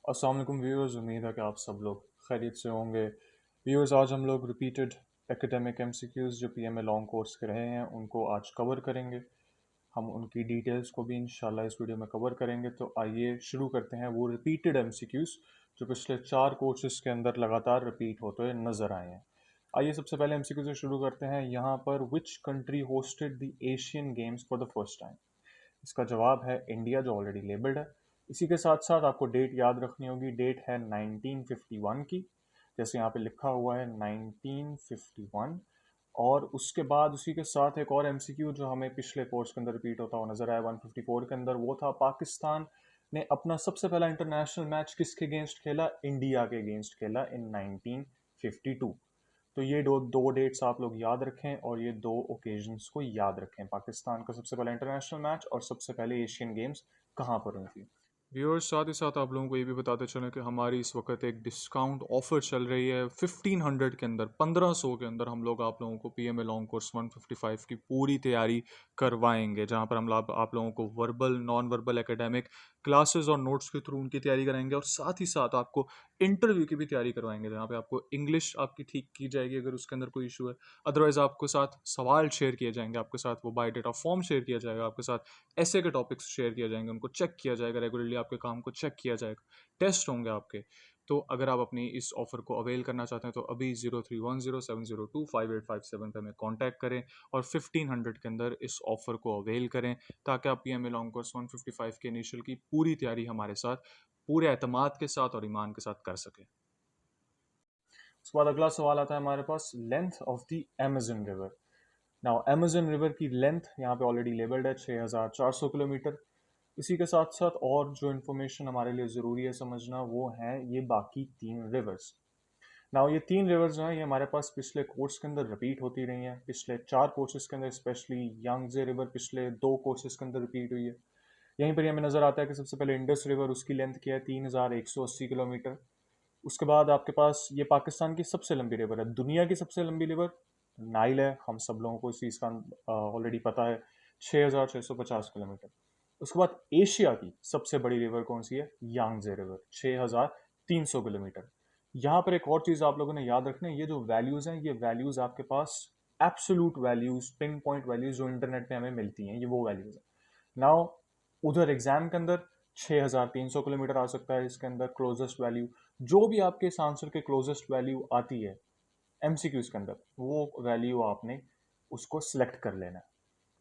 अस्सलाम वालेकुम व्यूअर्स, उम्मीद है कि आप सब लोग खैरियत से होंगे। व्यूअर्स, आज हम लोग रिपीटेड एकेडमिक एमसीक्यूज़ जो पीएमए लॉन्ग कोर्स के रहे हैं उनको आज कवर करेंगे। हम उनकी डिटेल्स को भी इंशाल्लाह इस वीडियो में कवर करेंगे। तो आइए शुरू करते हैं वो रिपीटेड एमसीक्यूज़ जो पिछले 4 कोर्सेज के अंदर लगातार रिपीट होते हुए नज़र आए हैं। आइए सबसे पहले एमसीक्यू से शुरू करते हैं। यहाँ पर which country hosted the Asian games for the first time. इसका जवाब है इंडिया, जो ऑलरेडी लेबल्ड है। इसी के साथ साथ आपको डेट याद रखनी होगी। डेट है 1951 की, जैसे यहाँ पे लिखा हुआ है 1951। और उसके बाद उसी के साथ एक और एमसीक्यू जो हमें पिछले कोर्स के अंदर रिपीट होता हुआ नजर आया 154 के अंदर, वो था पाकिस्तान ने अपना सबसे पहला इंटरनेशनल मैच किसके अगेंस्ट खेला? इंडिया के अगेंस्ट खेला इन 1952। तो ये दो डेट्स आप लोग याद रखें और ये दो ओकेजन्स को याद रखें। पाकिस्तान का सबसे पहला इंटरनेशनल मैच और सबसे पहले एशियन गेम्स कहाँ पर हुई थी। व्यूअर्स, साथ ही साथ आप लोगों को ये भी बताते चलें कि हमारी इस वक्त एक डिस्काउंट ऑफर चल रही है। 1500 के अंदर, 1500 के अंदर हम लोग आप लोगों को पीएमए लॉन्ग कोर्स 155 की पूरी तैयारी करवाएंगे, जहां पर हम आप लोगों को verbal non verbal academic classes और नोट्स के थ्रू उनकी तैयारी कराएंगे, और साथ ही साथ आपको इंटरव्यू की भी तैयारी करवाएंगे, जहाँ पे आपको इंग्लिश आपकी ठीक की जाएगी अगर उसके अंदर कोई इशू है। अदरवाइज आपके साथ सवाल शेयर किए जाएंगे, आपके साथ वो बायोडेटा फॉर्म शेयर किया जाएगा, आपके साथ ऐसे के टॉपिक्स शेयर किए जाएंगे, उनको चेक किया जाएगा रेगुलरली, आपके काम को चेक किया जाएगा, टेस्ट होंगे आपके। तो अगर आप अपनी इस ऑफर को अवेल करना चाहते हैं तो अभी 031070258857 पे हमें कॉन्टैक्ट करें और 1500 के अंदर इस ऑफर को अवेल करें, ताकि आप पीएमए लॉन्ग कोर्स 155 के इनिशियल की पूरी तैयारी हमारे साथ पूरे एतमाद के साथ और ईमान के साथ कर सकें। उसके बाद अगला सवाल आता है हमारे पास, length of the Amazon river. Now Amazon river की लेंथ यहाँ पे ऑलरेडी लेबल्ड है 6400 किलोमीटर। इसी के साथ साथ और जो इन्फॉर्मेशन हमारे लिए ज़रूरी है समझना, वो है ये बाकी 3 रिवर्स। नाउ ये 3 रिवर्स जो हैं ये हमारे पास पिछले कोर्स के अंदर रिपीट होती रही हैं। पिछले 4 कोर्सेज के अंदर स्पेशली यांगजे रिवर पिछले 2 कोर्सेज के अंदर रिपीट हुई है। यहीं पर हमें नज़र आता है कि सबसे पहले इंडस रिवर, उसकी लेंथ क्या है? 3180 किलोमीटर। उसके बाद आपके पास ये पाकिस्तान की सबसे लंबी रिवर है। दुनिया की सबसे लंबी रिवर नाइल है, हम सब लोगों को इस चीज़ का ऑलरेडी पता है, 6650 किलोमीटर। उसके बाद एशिया की सबसे बड़ी रिवर कौन सी है? Yangtze river, 6300 kilometre. यहाँ पर एक और चीज़ आप लोगों ने याद रखना है, ये जो वैल्यूज़ हैं ये वैल्यूज़ आपके पास absolute values, pinpoint values जो इंटरनेट पे हमें मिलती हैं, ये वो वैल्यूज़ हैं। नाउ उधर एग्जाम के अंदर 6300 किलोमीटर आ सकता है इसके अंदर क्लोजेस्ट वैल्यू। जो भी आपके इस आंसर के क्लोजेस्ट वैल्यू आती है एमसीक्यूज के अंदर, वो वैल्यू आपने उसको सिलेक्ट कर लेना है।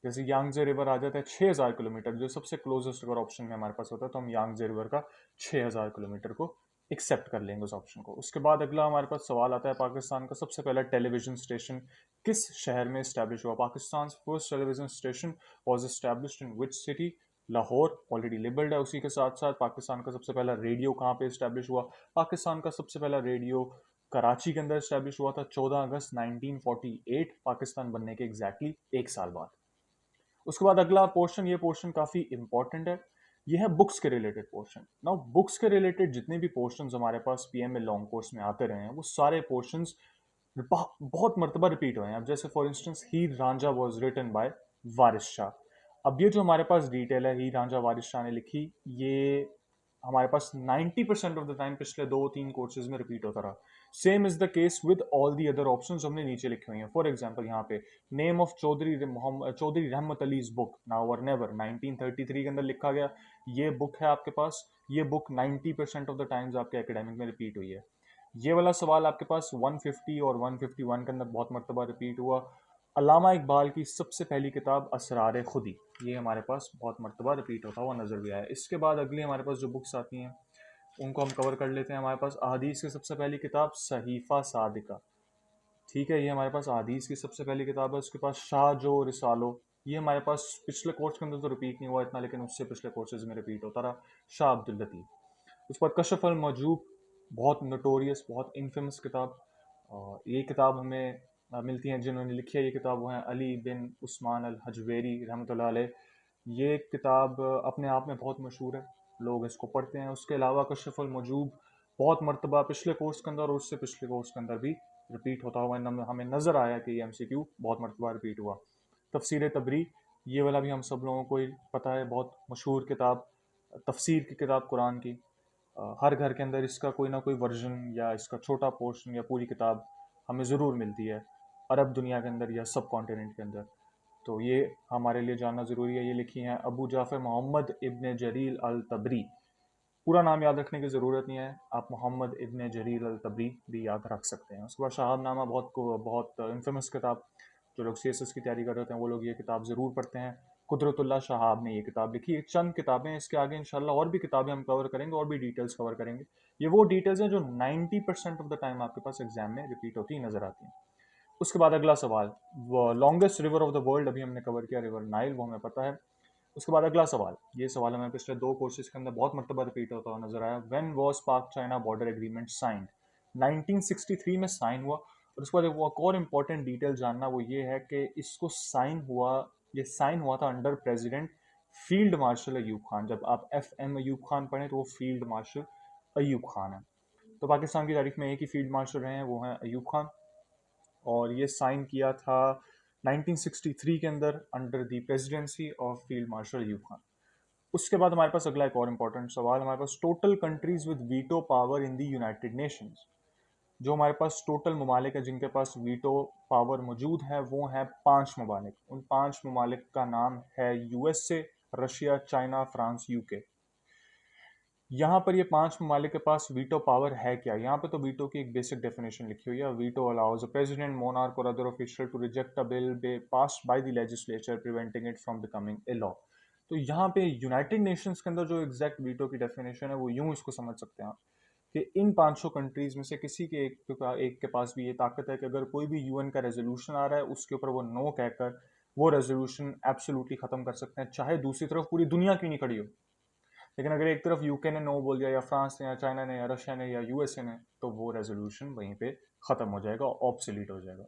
जैसे यांगजे रिवर आ जाता है 6000 किलोमीटर, जो सबसे क्लोजेस्ट अगर ऑप्शन में हमारे पास होता है तो हम यांगजे रिवर का 6000 किलोमीटर को एक्सेप्ट कर लेंगे उस ऑप्शन को। उसके बाद अगला हमारे पास सवाल आता है, पाकिस्तान का सबसे पहला टेलीविजन स्टेशन किस शहर में स्टैब्लिश हुआ? Pakistan first television station was established in which city? Lahore, already labelled है। उसी के साथ साथ पाकिस्तान का सबसे पहला रेडियो कहाँ पे स्टैब्लिश हुआ? पाकिस्तान का सबसे पहला रेडियो कराची के अंदर स्टैब्लिश हुआ था 14 अगस्त 1948, पाकिस्तान बनने के एग्जैक्टली 1 साल बाद। उसके बाद अगला पोर्शन, ये पोर्शन काफी इंपॉर्टेंट है, ये है बुक्स के रिलेटेड पोर्शन। नाउ बुक्स के रिलेटेड जितने भी पोर्शंस हमारे पास पीएमए लॉन्ग कोर्स में आते रहे हैं, वो सारे पोर्शंस बहुत मरतबा रिपीट हुए हैं। अब जैसे for instance Heer Ranjha was written by Waris Shah. अब ये जो हमारे पास डिटेल है हीर रांझा वारिस शाह ने लिखी, ये हमारे पास 90% ऑफ द टाइम पिछले 2-3 कोर्सेज में रिपीट होता रहा। Same is the case with all the other options हमने नीचे लिखे हुए हैं। फॉर एग्जांपल यहाँ पे नेम ऑफ चौधरी रहमत अलीज बुक नाउ और नेवर 1933 के अंदर लिखा गया। ये बुक है आपके पास, ये बुक 90% ऑफ द टाइम्स आपके एकेडमिक में रिपीट हुई है। ये वाला सवाल आपके पास 150 और 151 के अंदर बहुत मरतबा रिपीट हुआ। अल्लामा इकबाल की सबसे पहली किताब असरार खुदी, ये हमारे पास बहुत मरतबा रिपीट होता हुआ नजर भी आया। इसके बाद अगली हमारे पास जो बुक्स आती हैं उनको हम कवर कर लेते हैं। हमारे पास अहादीस की सबसे पहली किताब सहीफ़ा सादिका, ठीक है, ये हमारे पास अहादीस की सबसे पहली किताब है। उसके पास शाह जो रिसालो, ये हमारे पास पिछले कोर्स के अंदर तो रिपीट नहीं हुआ इतना, लेकिन उससे पिछले कोर्सेज में रिपीट होता रहा, शाह अब्दुल लतीफ़। उसके बाद कशफ अल मजूब, बहुत नोटोरियस, बहुत इनफेमस किताब। ये किताब हमें मिलती हैं, जिन्होंने लिखी है ये किताब वो हैं अली बिन उस्मान अल हजवेरी रहमतुल्लाह अलैह। ये किताब अपने आप में बहुत मशहूर है, लोग इसको पढ़ते हैं। उसके अलावा कशफ अल मजूब बहुत मरतबा पिछले कोर्स के अंदर और उससे पिछले कोर्स के अंदर भी रिपीट होता हुआ हमें नज़र आया कि ये एमसीक्यू बहुत मरतबा रिपीट हुआ। तफसीर तबरी, ये वाला भी हम सब लोगों को ही पता है, बहुत मशहूर किताब, तफसीर की किताब कुरान की। हर घर के अंदर इसका कोई ना कोई वर्जन या इसका छोटा पोर्शन या पूरी किताब हमें ज़रूर मिलती है, अरब दुनिया के अंदर या सब कॉन्टिनेंट के अंदर। तो ये हमारे लिए जानना ज़रूरी है। ये लिखी हैं अबू जाफ़र मोहम्मद इब्न जरीर अल तबरी। पूरा नाम याद रखने की ज़रूरत नहीं है, आप मोहम्मद इब्न जरीर अल तबरी भी याद रख सकते हैं। उसके बाद शहाबनामा, बहुत इन्फेमस किताब, जो लोग सीएसएस की तैयारी कर रहे होते हैं वो लोग ये किताब ज़रूर पढ़ते हैं। कुदरतुल्लाह शहाब ने ये किताब लिखी है। चंद किताबें, इसके आगे इंशाल्लाह और भी किताबें हम कवर करेंगे और भी डिटेल्स कवर करेंगे। ये वो डिटेल्स हैं जो 90% ऑफ द टाइम आपके पास एग्जाम में रिपीट होती नजर आती हैं। उसके बाद अगला सवाल, वो longest river of the world अभी हमने कवर किया, रिवर नाइल, वो हमें पता है। उसके बाद अगला सवाल, ये सवाल हमें पिछले 2 कोर्सेज के अंदर बहुत मरतबा रिपीट होता हुआ नजर आया। व्हेन वाज पाक चाइना बॉर्डर एग्रीमेंट साइंड? 1963 में साइन हुआ। और उसके बाद एक और इम्पोर्टेंट डिटेल जानना, वो ये है कि इसको साइन हुआ, ये साइन हुआ था under president field marshal Ayub Khan. जब आप FM अयूब खान पढ़ें तो वो फील्ड मार्शल अयूब खान है। तो पाकिस्तान की तारीख में एक ही फील्ड मार्शल रहे हैं, वो हैं अयूब खान। और ये साइन किया था 1963 के अंदर under the presidency of field marshal Ayub Khan. उसके बाद हमारे पास अगला एक और इम्पोर्टेंट सवाल, हमारे पास total countries with veto power in the United Nations. जो हमारे पास टोटल ममालिक है जिनके पास वीटो पावर मौजूद है, वो हैं 5 ममालिक। उन 5 ममालिक का नाम है USA, Russia, China, France, UK। यहाँ पर ये 5 ममालिक के पास वीटो पावर है क्या? यहाँ पे तो वीटो की एक बेसिक डेफिनेशन लिखी हुई है। Veto allows a president, monarch और other official to reject a bill passed by the legislature preventing it from becoming a law. तो यहाँ पे यूनाइटेड नेशंस के अंदर जो एग्जैक्ट वीटो की डेफिनेशन है वो यूं इसको समझ सकते हैं आप, कि इन 500 कंट्रीज में से किसी के एक के पास भी ये ताकत है कि अगर कोई भी UN का रेजोल्यूशन आ रहा है उसके ऊपर वो नो कहकर वो रेजोल्यूशन एब्सोल्युटली खत्म कर सकते हैं, चाहे दूसरी तरफ पूरी दुनिया क्यों नहीं खड़ी हो। लेकिन अगर एक तरफ UK ने नो बोल दिया, या फ्रांस ने, या चाइना ने, या रशिया ने, या USA ने, तो वो रेजोल्यूशन वहीं पे खत्म हो जाएगा, ऑब्सोलीट हो जाएगा।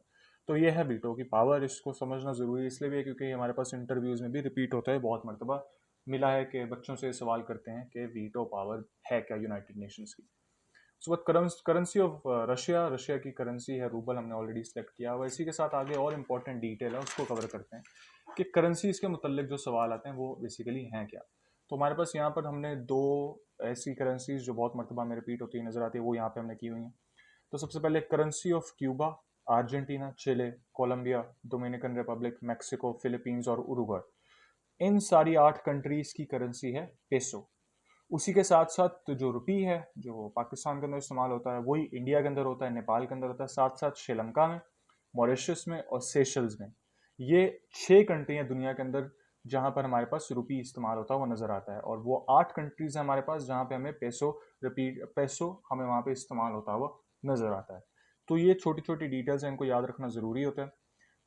तो ये है वीटो की पावर। इसको समझना जरूरी इसलिए भी है क्योंकि हमारे पास इंटरव्यूज में भी रिपीट होता है, बहुत मरतबा मिला है कि बच्चों से सवाल करते हैं कि वीटो पावर है क्या यूनाइटेड नेशंस की। उसके बाद करेंसी ऑफ रशिया, रशिया की करेंसी है रूबल, हमने ऑलरेडी सेलेक्ट किया हुआ। इसी के साथ आगे और इंपॉर्टेंट डिटेल है उसको कवर करते हैं कि करेंसीज के मुतल्लिक जो सवाल आते हैं वो बेसिकली हैं क्या। तो हमारे पास यहाँ पर हमने 2 ऐसी करेंसीज जो बहुत मरतबा में रिपीट होती नजर आती है वो यहाँ पे हमने की हुई हैं। तो सबसे पहले currency of Cuba, Argentina, Chile, Colombia, Dominican Republic, Mexico, Philippines और उरुग्वे। इन सारी 8 कंट्रीज की करेंसी है पेसो। उसी के साथ साथ तो जो रुपी है, जो पाकिस्तान के अंदर इस्तेमाल होता है, वही इंडिया के अंदर होता है, नेपाल के अंदर होता है, साथ साथ श्रीलंका में, मॉरिशस में और सेशल्स में। ये 6 कंट्री हैं दुनिया के अंदर जहां पर हमारे पास रुपी इस्तेमाल होता है वो नजर आता है। और वो 8 कंट्रीज हैं हमारे पास जहां पे हमें पैसो हमें वहां पे इस्तेमाल होता हुआ नजर आता है। तो ये छोटी छोटी डिटेल्स हैं, इनको याद रखना जरूरी होता है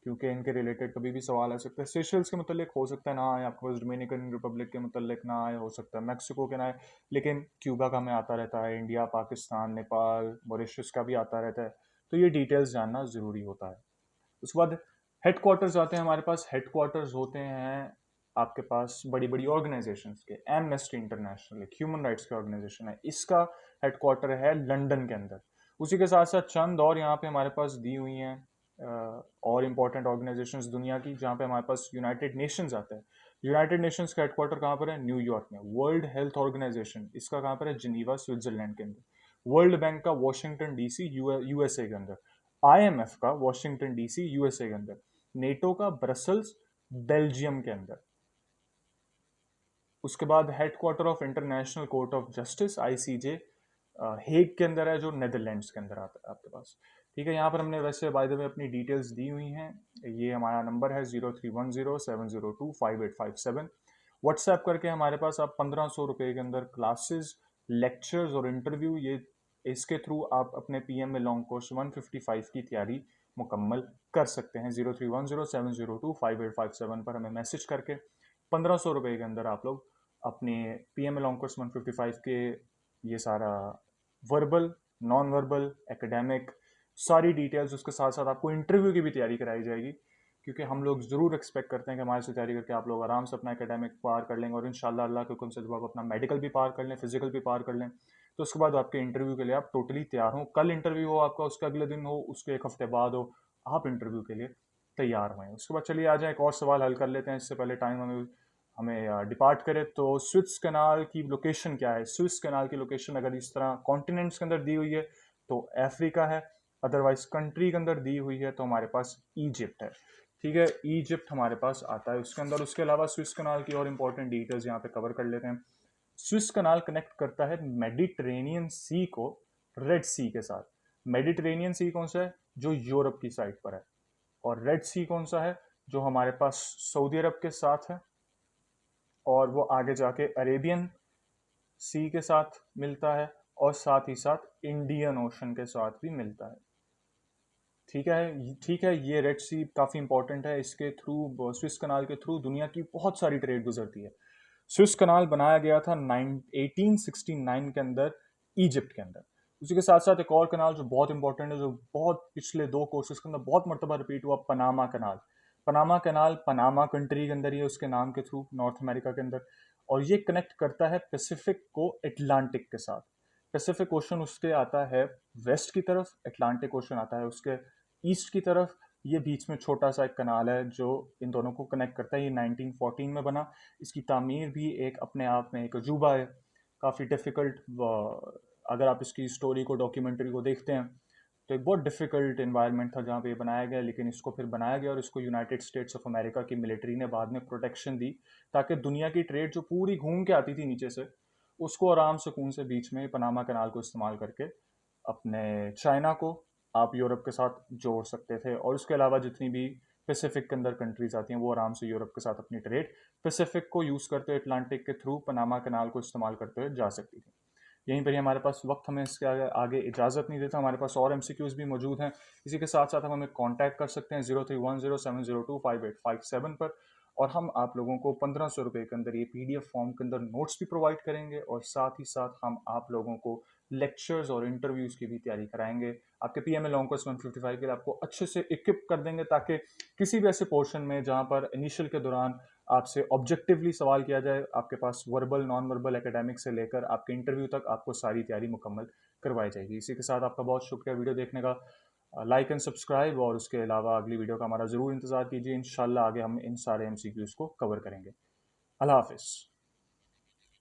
क्योंकि इनके रिलेटेड कभी भी सवाल आ सकता है। सेशल्स के मतलब हो सकता है ना आए आपके पास, डोमिनिकन रिपब्लिक के मतलब ना आए, हो सकता है मैक्सिको के ना आए, लेकिन क्यूबा का हमें आता रहता है, इंडिया, पाकिस्तान, नेपाल, मॉरिशस का भी आता रहता है। तो ये डिटेल्स जानना ज़रूरी होता है। उसके बाद हेडक्वार्टर्स आते हैं हमारे पास। हेडक्वार्टर्स होते हैं आपके पास बड़ी बड़ी ऑर्गेनाइजेशंस के। एमनेस्टी इंटरनेशनल एक ह्यूमन राइट्स की ऑर्गेनाइजेशन है, इसका हेडक्वार्टर है लंदन के अंदर। उसी के साथ साथ चंद और यहाँ पे हमारे पास दी हुई हैं और इम्पोर्टेंट ऑर्गेनाइजेशंस दुनिया की, जहाँ पे हमारे पास यूनाइटेड नेशंस आता है। यूनाइटेड नेशंस का हेडक्वार्टर कहाँ पर है? न्यूयॉर्क में। वर्ल्ड हेल्थ ऑर्गेनाइजेशन इसका कहाँ पर है? जिनीवा, स्विट्जरलैंड के अंदर। वर्ल्ड बैंक का वॉशिंगटन DC, USA के अंदर। IMF का वॉशिंगटन DC, USA के अंदर। नेटो का ब्रसल्स, बेल्जियम के अंदर। उसके बाद headquarter of international court of justice ICJ Hague के अंदर है, जो नेदरलैंड्स के अंदर आता है आपके पास। ठीक है, यहाँ पर हमने वैसे बाय द वे अपनी डिटेल्स दी हुई हैं। ये हमारा नंबर है 031070258557। व्हाट्सएप करके हमारे पास आप 1500 रुपये के अंदर क्लासेस, लेक्चर्स और इंटरव्यू, ये इसके थ्रू आप अपने PM में लॉन्ग कोर्स 155 की तैयारी मुकम्मल कर सकते हैं। 031070258557 पर हमें मैसेज करके 1500 रुपये के अंदर आप लोग अपने PM लॉन्ग कोर्स 155 के ये सारा वर्बल, नॉन वर्बल, एकेडमिक सारी डिटेल्स, उसके साथ साथ आपको इंटरव्यू की भी तैयारी कराई जाएगी। क्योंकि हम लोग ज़रूर एक्सपेक्ट करते हैं कि हमारे से तैयारी करके आप लोग आराम से अपना एकेडमिक पार कर लेंगे और इंशाल्लाह अल्लाह के हुक्म से जब आप अपना मेडिकल भी पार कर लें, फिजिकल भी पार कर लें, तो उसके बाद आपके इंटरव्यू के लिए आप टोटली तैयार हों। कल इंटरव्यू हो आपका, उसके अगले दिन हो, उसके एक हफ्ते बाद हो, आप इंटरव्यू के लिए तैयार हुए। उसके बाद चलिए आ जाए एक और सवाल हल कर लेते हैं, इससे पहले टाइम हमें हमें डिपार्ट करे तो स्विस कनाल की लोकेशन क्या है? स्विस कनाल की लोकेशन अगर इस तरह कॉन्टिनेंट्स के अंदर दी हुई है तो अफ्रीका है, अदरवाइज कंट्री के अंदर दी हुई है तो हमारे पास इजिप्ट है। ठीक है, इजिप्ट हमारे पास आता है उसके अंदर। उसके अलावा स्विस कनाल की और इंपॉर्टेंट डिटेल्स यहाँ पे कवर कर लेते हैं। स्विस कनाल कनेक्ट करता है मेडिटेरेनियन सी को रेड सी के साथ। मेडिटेरेनियन सी कौन सा है? जो यूरोप की साइड पर है। और रेड सी कौन सा है? जो हमारे पास सऊदी अरब के साथ है, और वो आगे जाके अरेबियन सी के साथ मिलता है, और साथ ही साथ इंडियन ओशन के साथ भी मिलता है। ठीक है, ठीक है, ये रेड सी काफ़ी इंपॉर्टेंट है। इसके थ्रू, स्विस कनाल के थ्रू दुनिया की बहुत सारी ट्रेड गुजरती है। स्विस कनाल बनाया गया था 1869 के अंदर, इजिप्ट के अंदर। उसी के साथ साथ एक और कनाल जो बहुत इंपॉर्टेंट है, जो बहुत पिछले 2 कोर्सेज के अंदर बहुत मरतबा रिपीट हुआ, Panama canal. Panama canal Panama country के अंदर ही है, उसके नाम के थ्रू, नॉर्थ अमेरिका के अंदर। और ये कनेक्ट करता है पैसिफिक को अटलांटिक के साथ। पैसिफिक ओशन उसके आता है वेस्ट की तरफ, अटलांटिक ओशन आता है उसके ईस्ट की तरफ। ये बीच में छोटा सा एक कनाल है जो इन दोनों को कनेक्ट करता है। ये 1914 में बना। इसकी तामीर भी एक अपने आप में एक अजूबा है, काफ़ी डिफ़िकल्ट। अगर आप इसकी स्टोरी को, डॉक्यूमेंट्री को देखते हैं तो एक बहुत डिफ़िकल्ट इन्वायरमेंट था जहाँ पे ये बनाया गया, लेकिन इसको फिर बनाया गया और इसको यूनाइटेड स्टेट्स ऑफ अमेरिका की मिलिट्री ने बाद में प्रोटेक्शन दी, ताकि दुनिया की ट्रेड जो पूरी घूम के आती थी नीचे से, उसको आराम सुकून से बीच में पनामा कनाल को इस्तेमाल करके अपने चाइना को आप यूरोप के साथ जोड़ सकते थे। और उसके अलावा जितनी भी पैसिफिक के अंदर कंट्रीज आती हैं वो आराम से यूरोप के साथ अपनी ट्रेड पैसिफिक को यूज़ करते हुए, अटलांटिक के थ्रू पनामा कनाल को इस्तेमाल करते हुए जा सकती थी। यहीं पर ही हमारे पास वक्त हमें इसके आगे इजाज़त नहीं देता। हमारे पास और एमसीक्यूज़ भी मौजूद हैं। इसी के साथ साथ हम हमें कॉन्टैक्ट कर सकते हैं 0310702585 पर। और हम आप लोगों को 1500 रुपये के अंदर ये PDF फॉर्म के अंदर नोट्स भी प्रोवाइड करेंगे, और साथ ही साथ हम आप लोगों को लेक्चर्स और इंटरव्यूज़ की भी तैयारी कराएंगे। आपके PMA लॉन्ग कोर्स 155 के लिए आपको अच्छे से इक्विप कर देंगे, ताकि किसी भी ऐसे पोर्शन में जहाँ पर इनिशियल के दौरान आपसे ऑब्जेक्टिवली सवाल किया जाए, आपके पास वर्बल, नॉन वर्बल, एकेडमिक से लेकर आपके इंटरव्यू तक आपको सारी तैयारी मुकम्मल करवाई जाएगी। इसी के साथ आपका बहुत शुक्रिया वीडियो देखने का। लाइक एंड सब्सक्राइब, और उसके अलावा अगली वीडियो का हमारा ज़रूर इंतज़ार कीजिए। इंशाल्लाह आगे हम इन सारे MCQs को कवर करेंगे। अल्लाह हाफिज़।